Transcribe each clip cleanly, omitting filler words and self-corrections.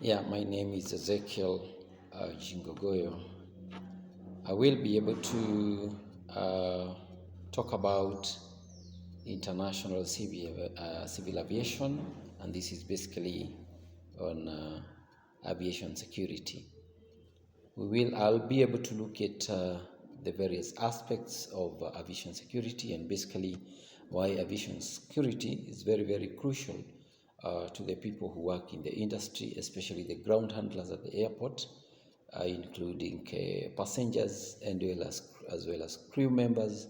Yeah, my name is Ezekiel Jingogoyo. I will be able to talk about international civil aviation, and this is basically on aviation security. I'll be able to look at the various aspects of aviation security and basically why aviation security is very, very crucial to the people who work in the industry, especially the ground handlers at the airport, including passengers and as well as crew members,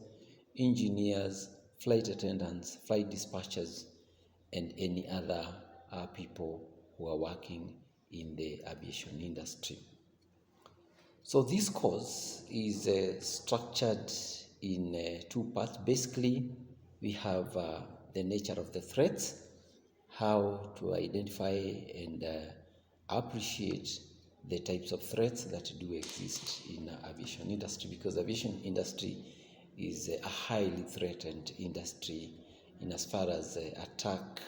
engineers, flight attendants, flight dispatchers, and any other people who are working in the aviation industry. So this course is structured in two parts. Basically, we have the nature of the threats, how to identify and appreciate the types of threats that do exist in the aviation industry, because aviation industry is a highly threatened industry in as far as attack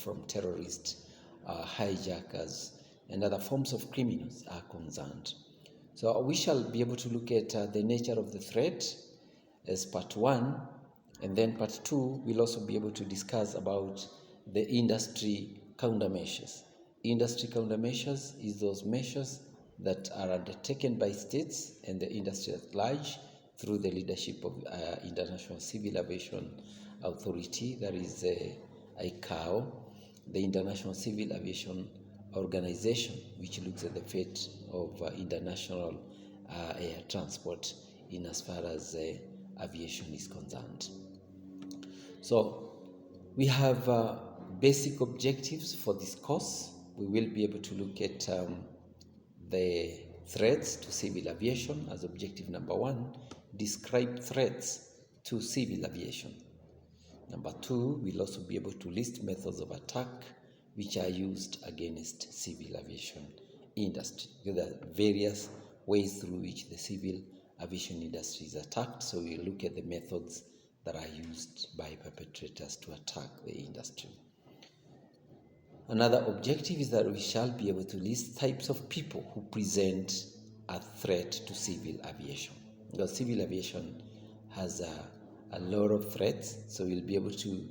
from terrorists, hijackers, and other forms of criminals are concerned. So we shall be able to look at the nature of the threat as part one, and then part two we'll also be able to discuss about the industry countermeasures. Industry countermeasures is those measures that are undertaken by states and the industry at large through the leadership of International Civil Aviation Authority, that is ICAO, the International Civil Aviation Organization, which looks at the fate of international air transport in as far as aviation is concerned. So we have basic objectives for this course. We will be able to look at the threats to civil aviation as objective number one. Describe threats to civil aviation. Number two, we'll also be able to list methods of attack which are used against civil aviation industry. There are various ways through which the civil aviation industry is attacked, so we'll look at the methods that are used by perpetrators to attack the industry. Another objective is that we shall be able to list types of people who present a threat to civil aviation. Because civil aviation has a lot of threats, so we'll be able to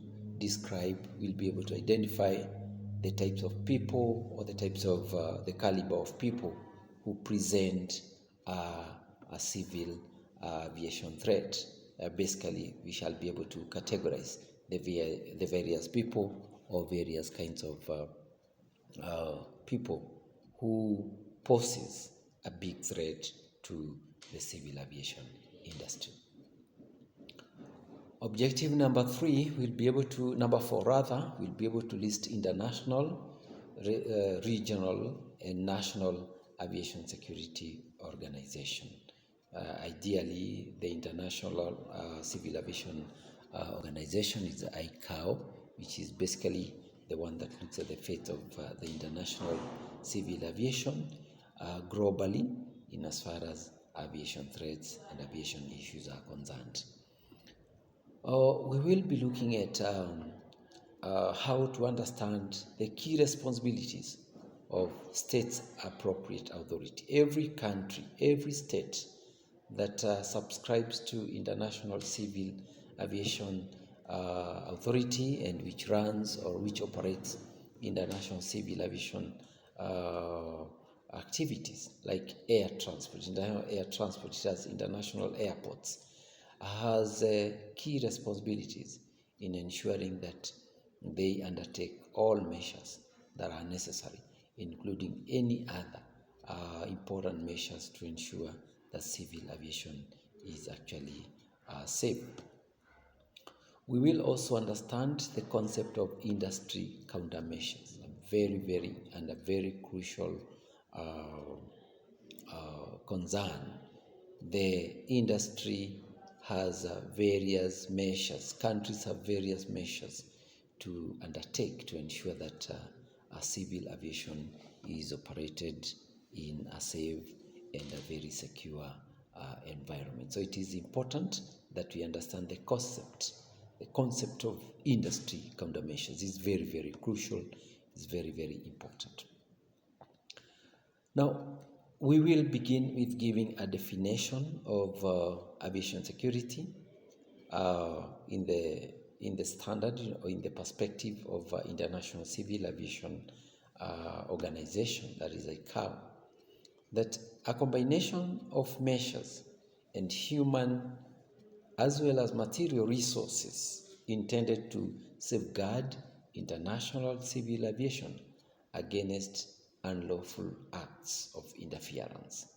we'll be able to identify the types of people or the types of the caliber of people who present a civil aviation threat. Basically, we shall be able to categorize the various people or various kinds of people who poses a big threat to the civil aviation industry. Objective number four, we'll be able to list international, regional, and national aviation security organization. Ideally, the International Civil Aviation Organization is the ICAO, which is basically the one that looks at the fate of the international civil aviation globally in as far as aviation threats and aviation issues are concerned. We will be looking at how to understand the key responsibilities of states' appropriate authority. Every country, every state that subscribes to International Civil Aviation Authority and which runs or which operates international civil aviation activities like air transport. International air transport has international airports, has key responsibilities in ensuring that they undertake all measures that are necessary, including any other important measures to ensure that civil aviation is actually safe. We will also understand the concept of industry countermeasures, a very crucial concern. The industry has various measures, countries have various measures to undertake to ensure that civil aviation is operated in a safe and a very secure environment. So it is important that we understand the concept of industry countermeasures is very, very crucial, is very, very important. Now, we will begin with giving a definition of aviation security in the standard or in the perspective of International Civil Aviation Organization, that is ICAO, that a combination of measures and human as well as material resources intended to safeguard international civil aviation against unlawful acts of interference.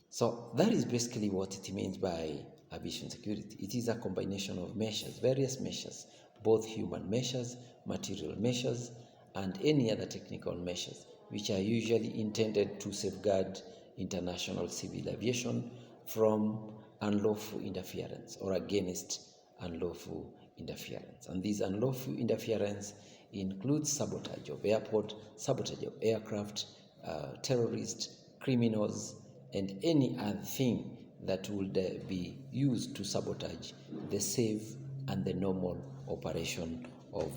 So that is basically what it means by aviation security. It is a combination of measures, various measures, both human measures, material measures, and any other technical measures, which are usually intended to safeguard international civil aviation from unlawful interference or against unlawful interference. And these unlawful interference includes sabotage of airport, sabotage of aircraft, terrorists, criminals, and any other thing that would be used to sabotage the safe and the normal operation of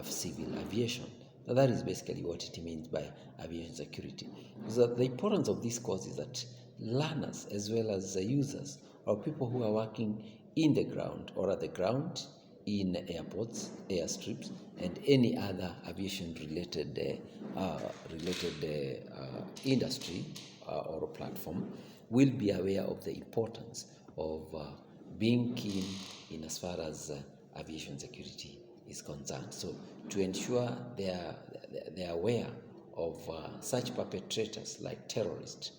civil aviation. So that is basically what it means by aviation security. So the importance of this course is that learners as well as users or people who are working in the ground or at the ground in airports, airstrips, and any other aviation related industry or platform will be aware of the importance of being keen in as far as aviation security is concerned. So to ensure they are aware of such perpetrators like terrorists,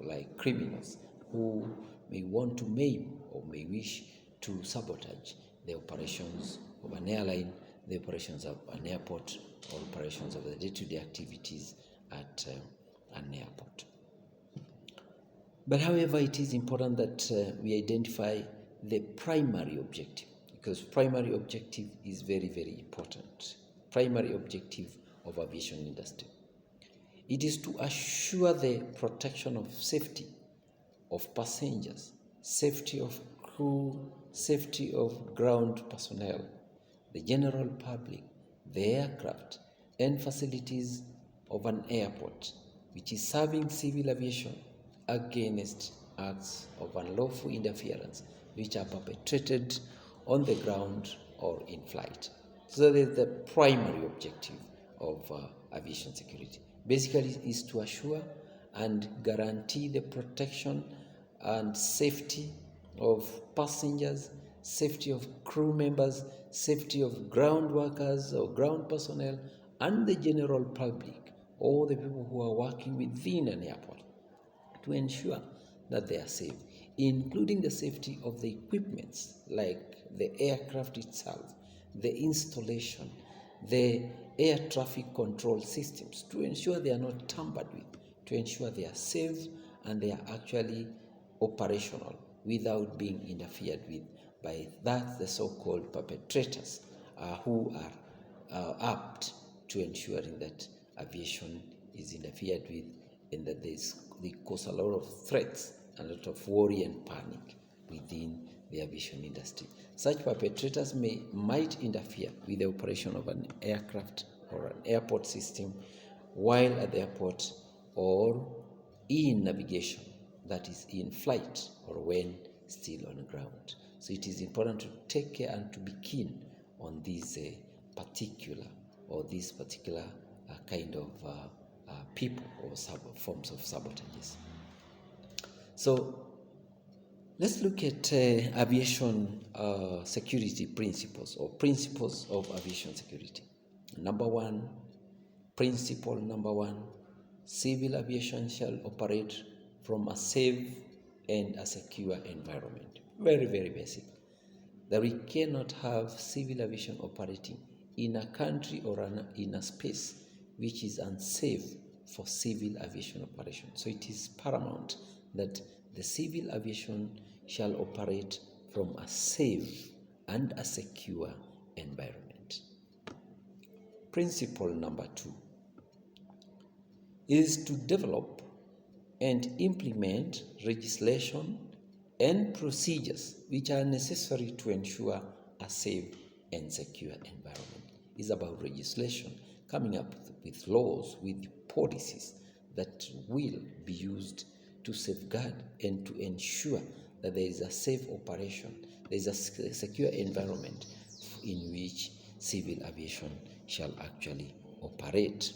like criminals who may want to maim or may wish to sabotage the operations of an airline, the operations of an airport, or operations of the day-to-day activities at an airport. But however, it is important that we identify the primary objective, because primary objective is very, very important. Primary objective of aviation industry. It is to assure the protection of safety of passengers, safety of crew, safety of ground personnel, the general public, the aircraft, and facilities of an airport, which is serving civil aviation against acts of unlawful interference which are perpetrated on the ground or in flight. So that is the primary objective of aviation security. Basically, is to assure and guarantee the protection and safety of passengers, safety of crew members, safety of ground workers or ground personnel, and the general public, all the people who are working within an airport, to ensure that they are safe, including the safety of the equipments like the aircraft itself, the installation, the air traffic control systems, to ensure they are not tampered with, to ensure they are safe and they are actually operational without being interfered with by the so-called perpetrators who are apt to ensuring that aviation is interfered with and that they cause a lot of threats and a lot of worry and panic within the aviation industry. Such perpetrators might interfere with the operation of an aircraft or an airport system while at the airport or in navigation, that is in flight or when still on the ground. So it is important to take care and to be keen on these particular kind of people or forms of sabotages. So let's look at aviation security principles or principles of aviation security. Principle number one, civil aviation shall operate from a safe and a secure environment. Very, very basic. That we cannot have civil aviation operating in a country or in a space which is unsafe for civil aviation operation. So it is paramount that the civil aviation shall operate from a safe and a secure environment. Principle number two is to develop and implement legislation and procedures which are necessary to ensure a safe and secure environment. It's about legislation coming up with laws, with policies that will be used to safeguard and to ensure that there is a safe operation, there is a secure environment in which civil aviation shall actually operate.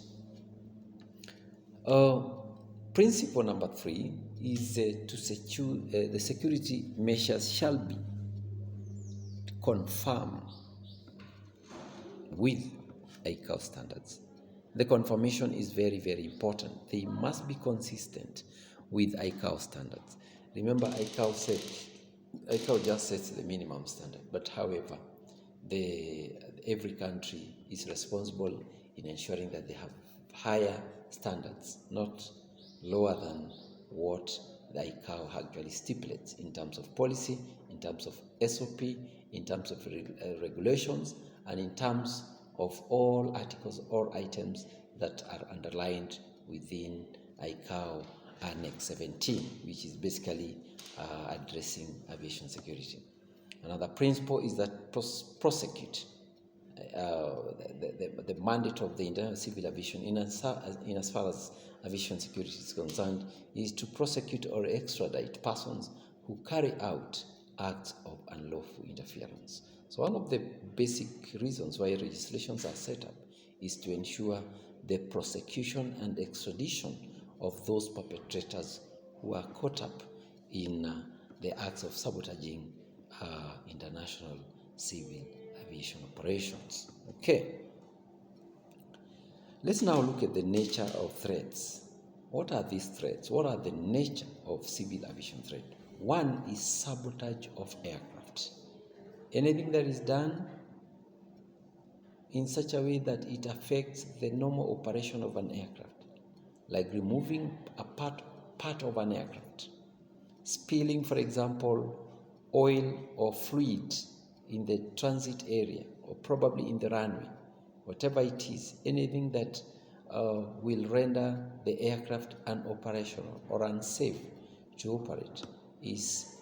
Principle number 3 is to secure the security measures shall be confirmed with ICAO standards. The confirmation is very, very important. They must be consistent with ICAO standards. Remember, ICAO just sets the minimum standard, but however, every country is responsible in ensuring that they have higher standards, not lower than what the ICAO actually stipulates in terms of policy, in terms of SOP, in terms of regulations, and in terms of all articles or items that are underlined within ICAO Annex 17, which is basically addressing aviation security. Another principle is that prosecute the mandate of the International Civil Aviation in as far as aviation security is concerned is to prosecute or extradite persons who carry out acts of unlawful interference. So one of the basic reasons why legislations are set up is to ensure the prosecution and extradition of those perpetrators who are caught up in the acts of sabotaging international civil aviation operations. Okay. Let's now look at the nature of threats. What are these threats? What are the nature of civil aviation threat? One is sabotage of aircraft. Anything that is done in such a way that it affects the normal operation of an aircraft, like removing a part of an aircraft, spilling, for example, oil or fluid in the transit area or probably in the runway, whatever it is, anything that will render the aircraft unoperational or unsafe to operate is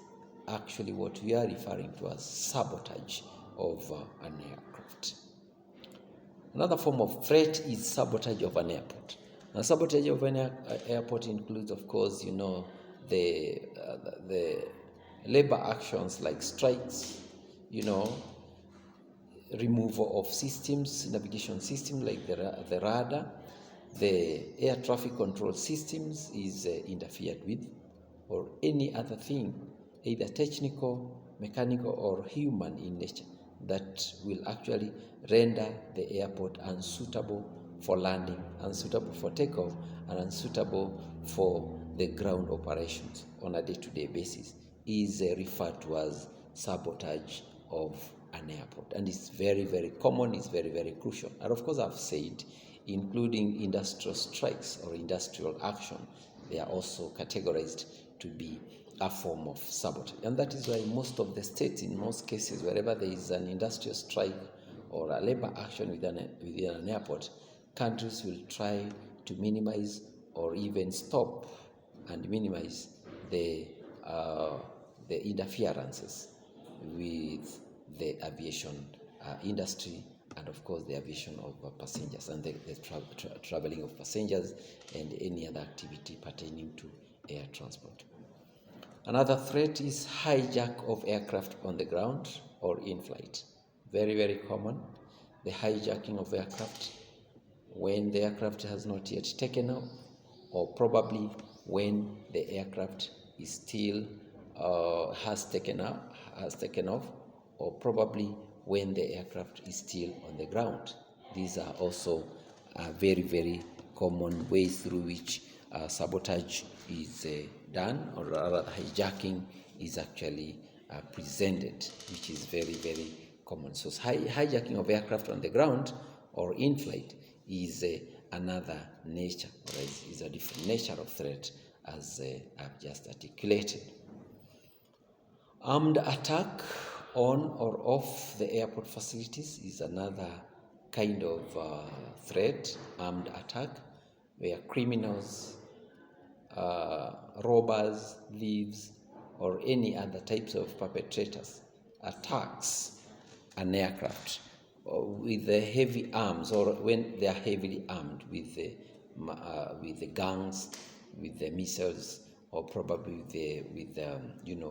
actually what we are referring to as sabotage of an aircraft. Another form of threat is sabotage of an airport. Now, sabotage of an airport includes, of course, the labor actions like strikes, removal of systems, navigation system like the radar, the air traffic control systems is interfered with, or any other thing, either technical, mechanical, or human in nature, that will actually render the airport unsuitable for landing, unsuitable for takeoff, and unsuitable for the ground operations on a day-to-day basis is referred to as sabotage of an airport. And it's very, very common, it's very, very crucial. And of course, I've said, including industrial strikes or industrial action, they are also categorized to be a form of sabotage. And that is why most of the states, in most cases, wherever there is an industrial strike or a labor action within an airport, countries will try to minimize or even stop and minimize the interferences with the aviation industry, and of course the aviation of passengers and the traveling of passengers and any other activity pertaining to air transport. Another threat is hijack of aircraft on the ground or in flight. Very, very common. The hijacking of aircraft when the aircraft has not yet taken off, or probably when the aircraft is still has taken off, or probably when the aircraft is still on the ground. These are also very, very common ways through which sabotage is done, or rather hijacking is actually presented, which is very, very common. So hijacking of aircraft on the ground or in flight is another nature, or is a different nature of threat, as I've just articulated. Armed attack on or off the airport facilities is another kind of threat. Armed attack, where criminals, robbers, thieves, or any other types of perpetrators attacks an aircraft with the heavy arms, or when they are heavily armed with the guns, with the missiles, or probably with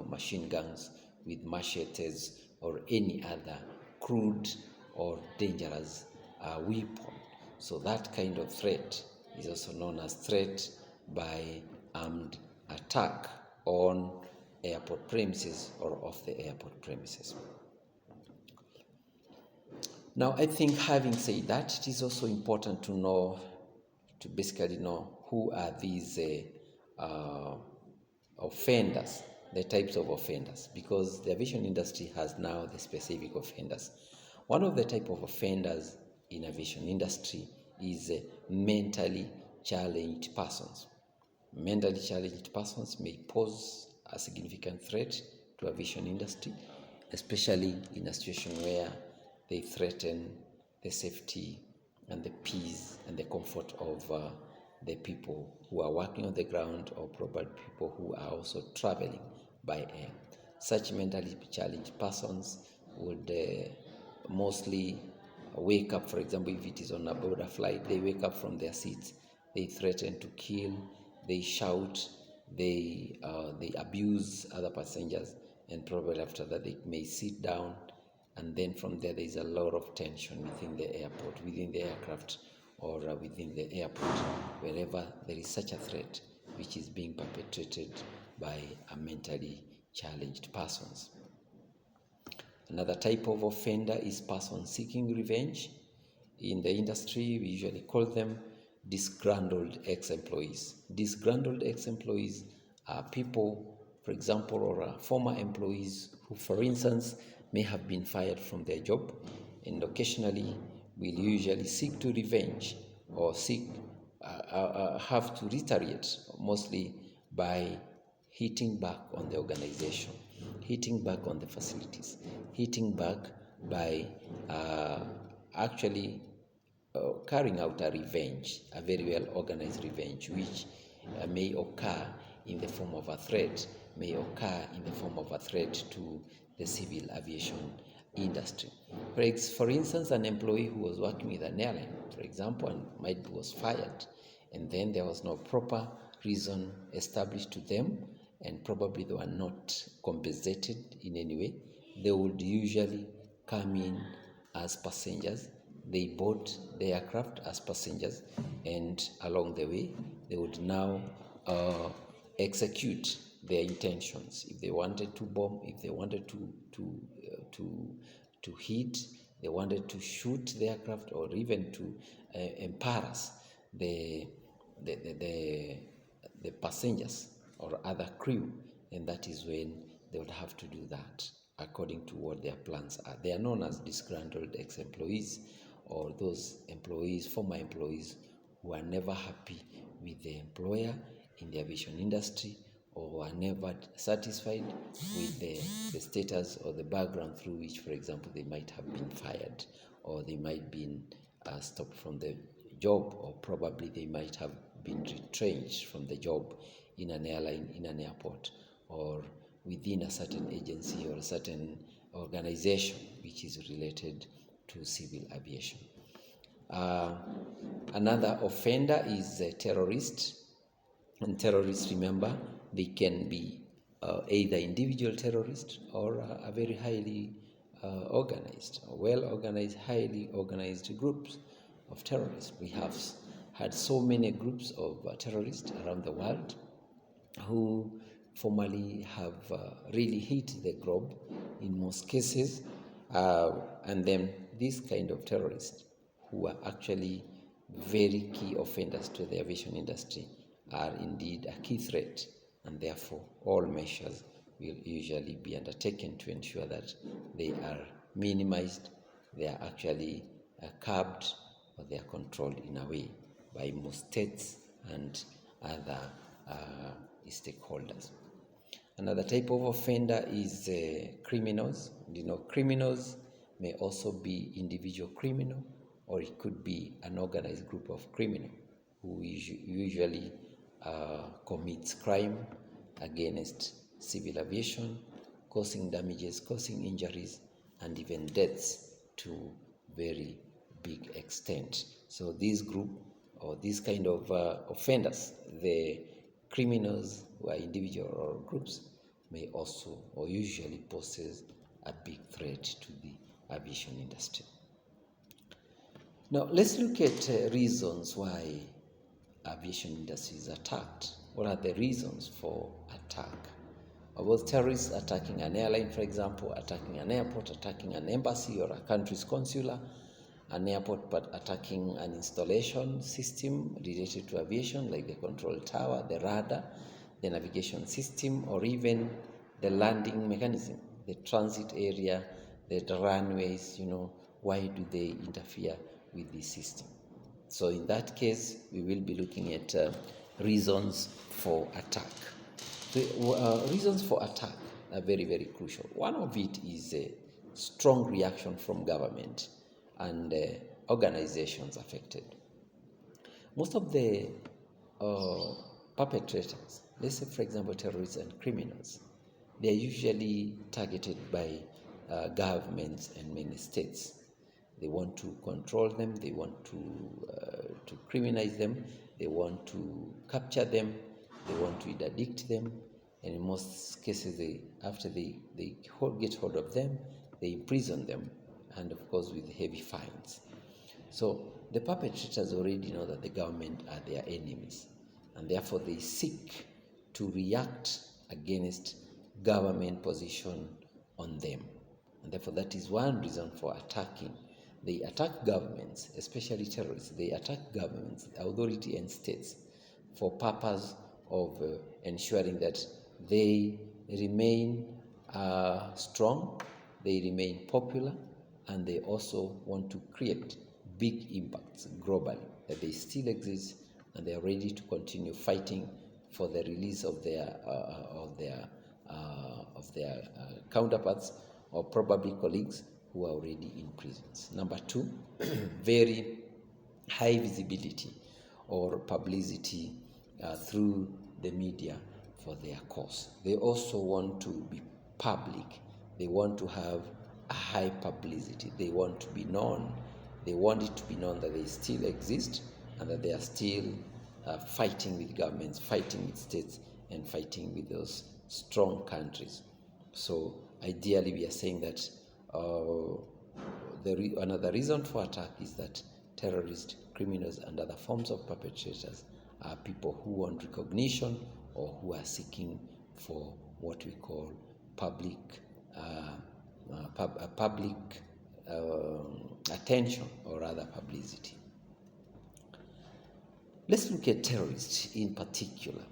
machine guns, with machetes, or any other crude or dangerous weapon. So that kind of threat is also known as threat by armed attack on airport premises or off the airport premises. Now, I think having said that, it is also important to basically know who are these offenders, the types of offenders, because the aviation industry has now the specific offenders. One of the type of offenders in aviation industry is mentally challenged persons. Mentally challenged persons may pose a significant threat to aviation industry, especially in a situation where they threaten the safety and the peace and the comfort of the people who are working on the ground, or probably people who are also traveling by air. Such mentally challenged persons would mostly wake up, for example, if it is on a border flight, they wake up from their seats, they threaten to kill, they shout, they abuse other passengers, and probably after that they may sit down, and then from there is a lot of tension within the airport, within the aircraft, or within the airport, wherever there is such a threat which is being perpetrated by a mentally challenged persons. Another type of offender is person seeking revenge. In the industry, we usually call them disgruntled ex-employees. Disgruntled ex-employees are people, for example, or former employees who, for instance, may have been fired from their job, and occasionally will usually seek to revenge or have to retaliate, mostly by hitting back on the organization, hitting back on the facilities, hitting back by actually carrying out a revenge, a very well organized revenge, which may occur in the form of a threat, may occur in the form of a threat to the civil aviation industry. For instance, an employee who was working with an airline, for example, and was fired, and then there was no proper reason established to them, and probably they were not compensated in any way. They would usually come in as passengers. They bought the aircraft as passengers, and along the way, they would now execute their intentions. If they wanted to bomb, if they wanted to hit, they wanted to shoot the aircraft, or even to embarrass the passengers or other crew, and that is when they would have to do that according to what their plans are. They are known as disgruntled ex-employees, or those employees, former employees, who are never happy with the employer in the aviation industry, or are never satisfied with the status or the background through which, for example, they might have been fired, or they might have been stopped from the job, or probably they might have been retrenched from the job in an airline, in an airport, or within a certain agency or a certain organization which is related to civil aviation. Another offender is a terrorist. And terrorists, remember, they can be either individual terrorists or a very highly organized, well-organized, highly organized groups of terrorists. We have had so many groups of terrorists around the world who formerly have really hit the globe in most cases, and then these kind of terrorists, who are actually very key offenders to the aviation industry, are indeed a key threat, and therefore all measures will usually be undertaken to ensure that they are minimized, they are actually curbed, or they are controlled in a way by most states and other stakeholders. Another type of offender is criminals. Criminals may also be individual criminal, or it could be an organized group of criminals who usually commits crime against civil aviation, causing damages, causing injuries, and even deaths to very big extent. So this group or these kind of offenders, the criminals who are individual or groups, may also or usually poses a big threat to the aviation industry. Now let's look at reasons why aviation industry is attacked. What are the reasons for attack? About terrorists attacking an airline, for example, attacking an airport, attacking an embassy or a country's consular, an airport but attacking an installation system related to aviation like the control tower, the radar, the navigation system, or even the landing mechanism, the transit area, the runways. Why do they interfere with the system? So in that case, we will be looking at reasons for attack. The reasons for attack are very, very crucial. One of it is a strong reaction from government and organizations affected. Most of the perpetrators, let's say for example terrorists and criminals, they are usually targeted by governments and many states. They want to control them, they want to criminalize them, they want to capture them, they want to interdict them, and in most cases, after they get hold of them, they imprison them, and of course with heavy fines. So the perpetrators already know that the government are their enemies, and therefore they seek to react against government position on them. And therefore that is one reason for attacking. They attack governments, especially terrorists. They attack governments, authority and states for purpose of ensuring that they remain strong, they remain popular, and they also want to create big impacts globally, that they still exist and they are ready to continue fighting for the release of their counterparts or probably colleagues who are already in prisons. Number two, very high visibility or publicity through the media for their cause. They also want to be public. They want to have a high publicity. They want to be known. They want it to be known that they still exist and that they are still fighting with governments, fighting with states, and fighting with those strong countries. So ideally, we are saying that another reason for attack is that terrorists, criminals, and other forms of perpetrators are people who want recognition or who are seeking for what we call public attention or rather publicity. Let's look at terrorists in particular.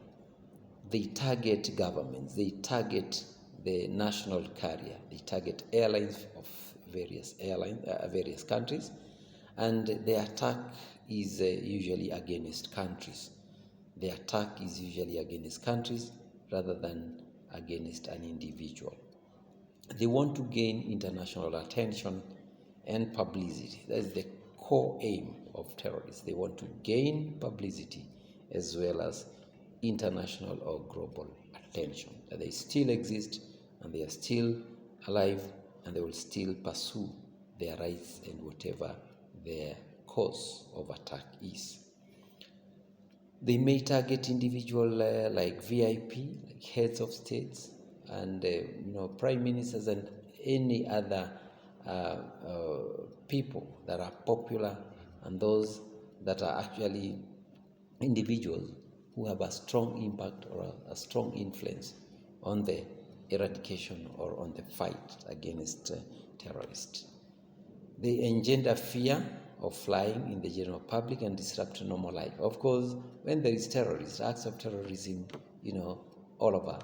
They target governments, they target the national carrier, they target airlines of various countries, and the attack is usually against countries. The attack is usually against countries rather than against an individual. They want to gain international attention and publicity. That is the core aim of terrorists. They want to gain publicity as well as international or global attention. That they still exist and they are still alive and they will still pursue their rights and whatever their cause of attack is. They may target individuals like VIP, like heads of states, and prime ministers and any other people that are popular, and those that are actually individuals who have a strong impact or a strong influence on the eradication or on the fight against terrorists. They engender fear of flying in the general public and disrupt normal life. Of course, when there is acts of terrorism, all over,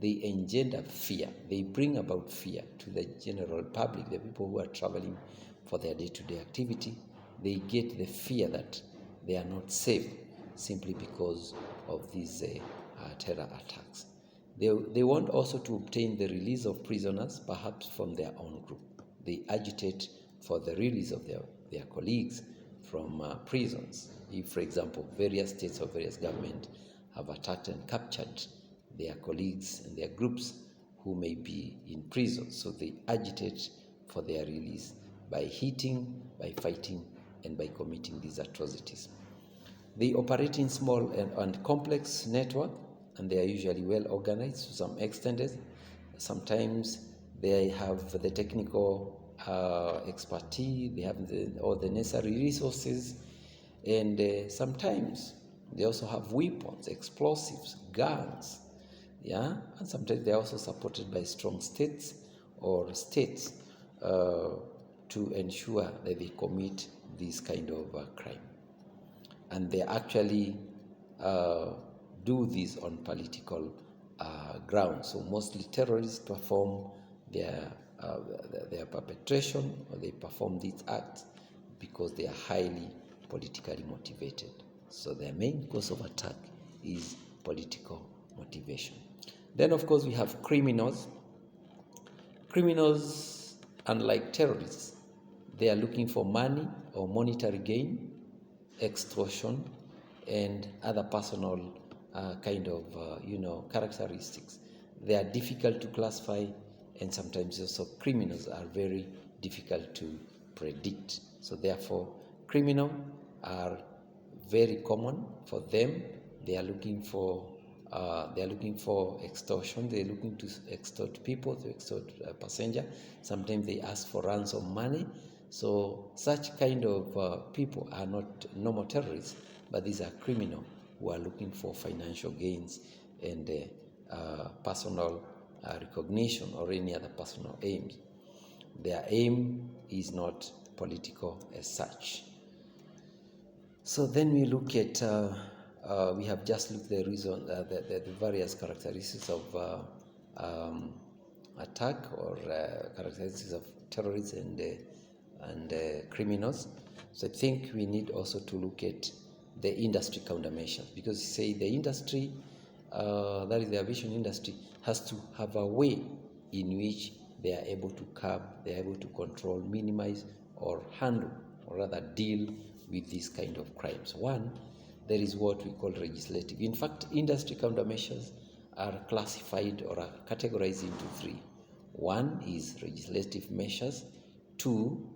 they engender fear. They bring about fear to the general public, the people who are traveling for their day-to-day activity. They get the fear that they are not safe simply because of these terror attacks. They want also to obtain the release of prisoners, perhaps from their own group. They agitate for the release of their colleagues from prisons. If, for example, various states or various governments have attacked and captured their colleagues and their groups who may be in prison, so they agitate for their release. by hitting, by fighting, and by committing these atrocities. They operate in small and complex network, and they are usually well organized to some extent. Sometimes they have the technical expertise, they have all the necessary resources, and sometimes they also have weapons, explosives, guns, yeah, and sometimes they're also supported by strong states or states to ensure that they commit this kind of crime. And they actually do this on political grounds. So mostly terrorists perform their perpetration, or they perform these acts because they are highly politically motivated. So their main cause of attack is political motivation. Then, of course, we have criminals. Criminals, unlike terrorists, they are looking for money or monetary gain, extortion, and other personal characteristics. They are difficult to classify, and sometimes also criminals are very difficult to predict. So therefore, criminals are very common for them. They are looking for extortion. They're looking to extort people, to extort passenger. Sometimes they ask for ransom money. So such kind of people are not normal terrorists, but these are criminals who are looking for financial gains and personal recognition or any other personal aims. Their aim is not political as such. So then we look at, we have just looked at the various characteristics of attack or characteristics of terrorists and criminals. So I think we need also to look at the industry countermeasures, because you say the industry, that is the aviation industry, has to have a way in which they are able to curb, they are able to control, minimize, or handle, or rather deal with these kind of crimes. One, there is what we call legislative. In fact, industry countermeasures are classified or are categorized into three. One is legislative measures, two,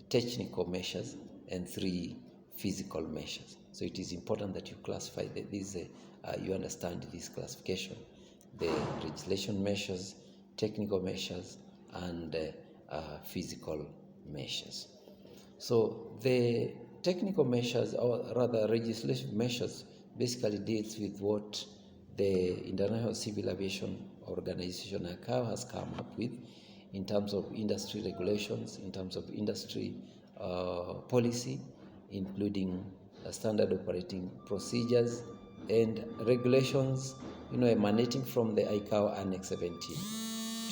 technical measures, and three, physical measures. So it is important that you classify these, you understand this classification: the legislation measures, technical measures, and physical measures. So the technical measures, or rather legislative measures, basically deals with what the International Civil Aviation Organization ICAO has come up with in terms of industry regulations, in terms of industry policy, including standard operating procedures and regulations, emanating from the ICAO Annex 17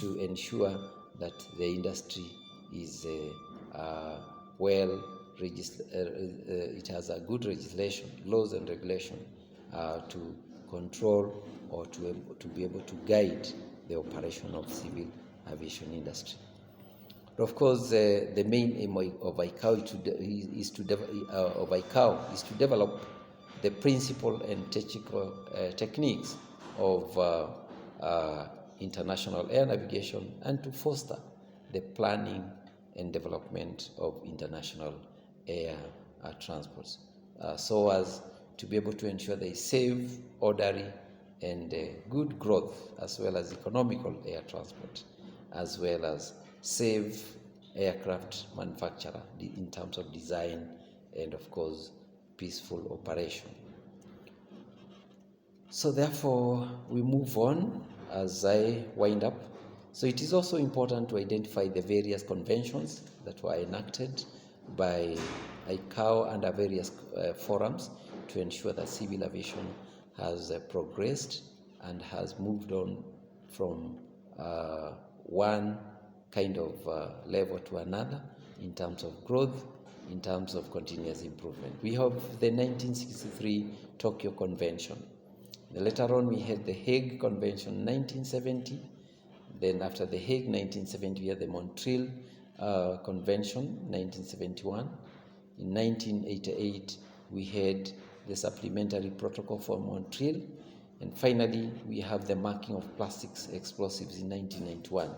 to ensure that the industry is it has a good legislation, laws and regulation to control or to be able to guide the operation of civil aviation industry. But of course, the main aim of ICAO is to develop the principle and technical techniques of international air navigation, and to foster the planning and development of international air transports, so as to be able to ensure there is safe, orderly, and good growth, as well as economical air transport, as well as safe aircraft manufacturer in terms of design and, of course, peaceful operation. So therefore, we move on as I wind up. So it is also important to identify the various conventions that were enacted by ICAO under various forums to ensure that civil aviation has progressed and has moved on from one kind of level to another in terms of growth, in terms of continuous improvement. We have the 1963 Tokyo Convention. Later on, we had the Hague Convention 1970. Then after the Hague 1970, we had the Montreal Convention 1971. In 1988, we had the Supplementary Protocol for Montreal. And finally, we have the marking of plastics explosives in 1991,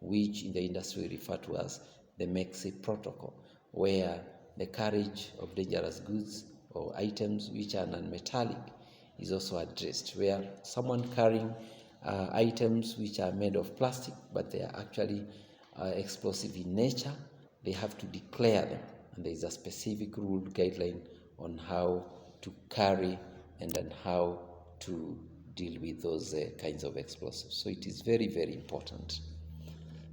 which in the industry we refer to as the MEXI protocol, where the carriage of dangerous goods or items which are non-metallic is also addressed, where someone carrying items which are made of plastic but they are actually explosive in nature, they have to declare them, and there is a specific rule guideline on how to carry and then how to deal with those kinds of explosives. So it is very, very important.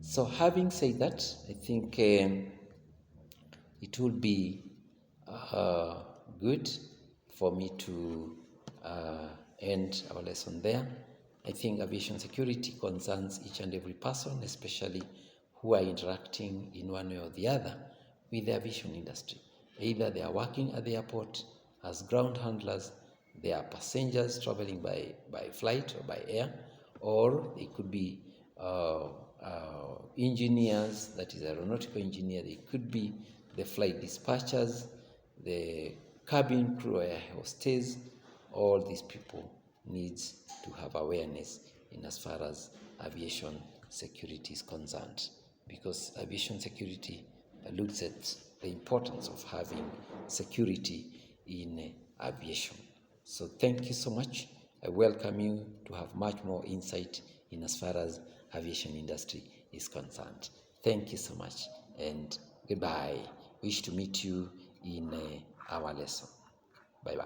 So having said that, I think it would be good for me to end our lesson there. I think aviation security concerns each and every person, especially who are interacting in one way or the other with the aviation industry. Either they are working at the airport as ground handlers, they are passengers traveling by flight or by air, or they could be engineers, that is aeronautical engineer, they could be the flight dispatchers, the cabin crew or hostess. All these people needs to have awareness in as far as aviation security is concerned, because aviation security looks at the importance of having security in aviation. So thank you so much. I welcome you to have much more insight in as far as aviation industry is concerned. Thank you so much and goodbye. Wish to meet you in our lesson. Bye-bye.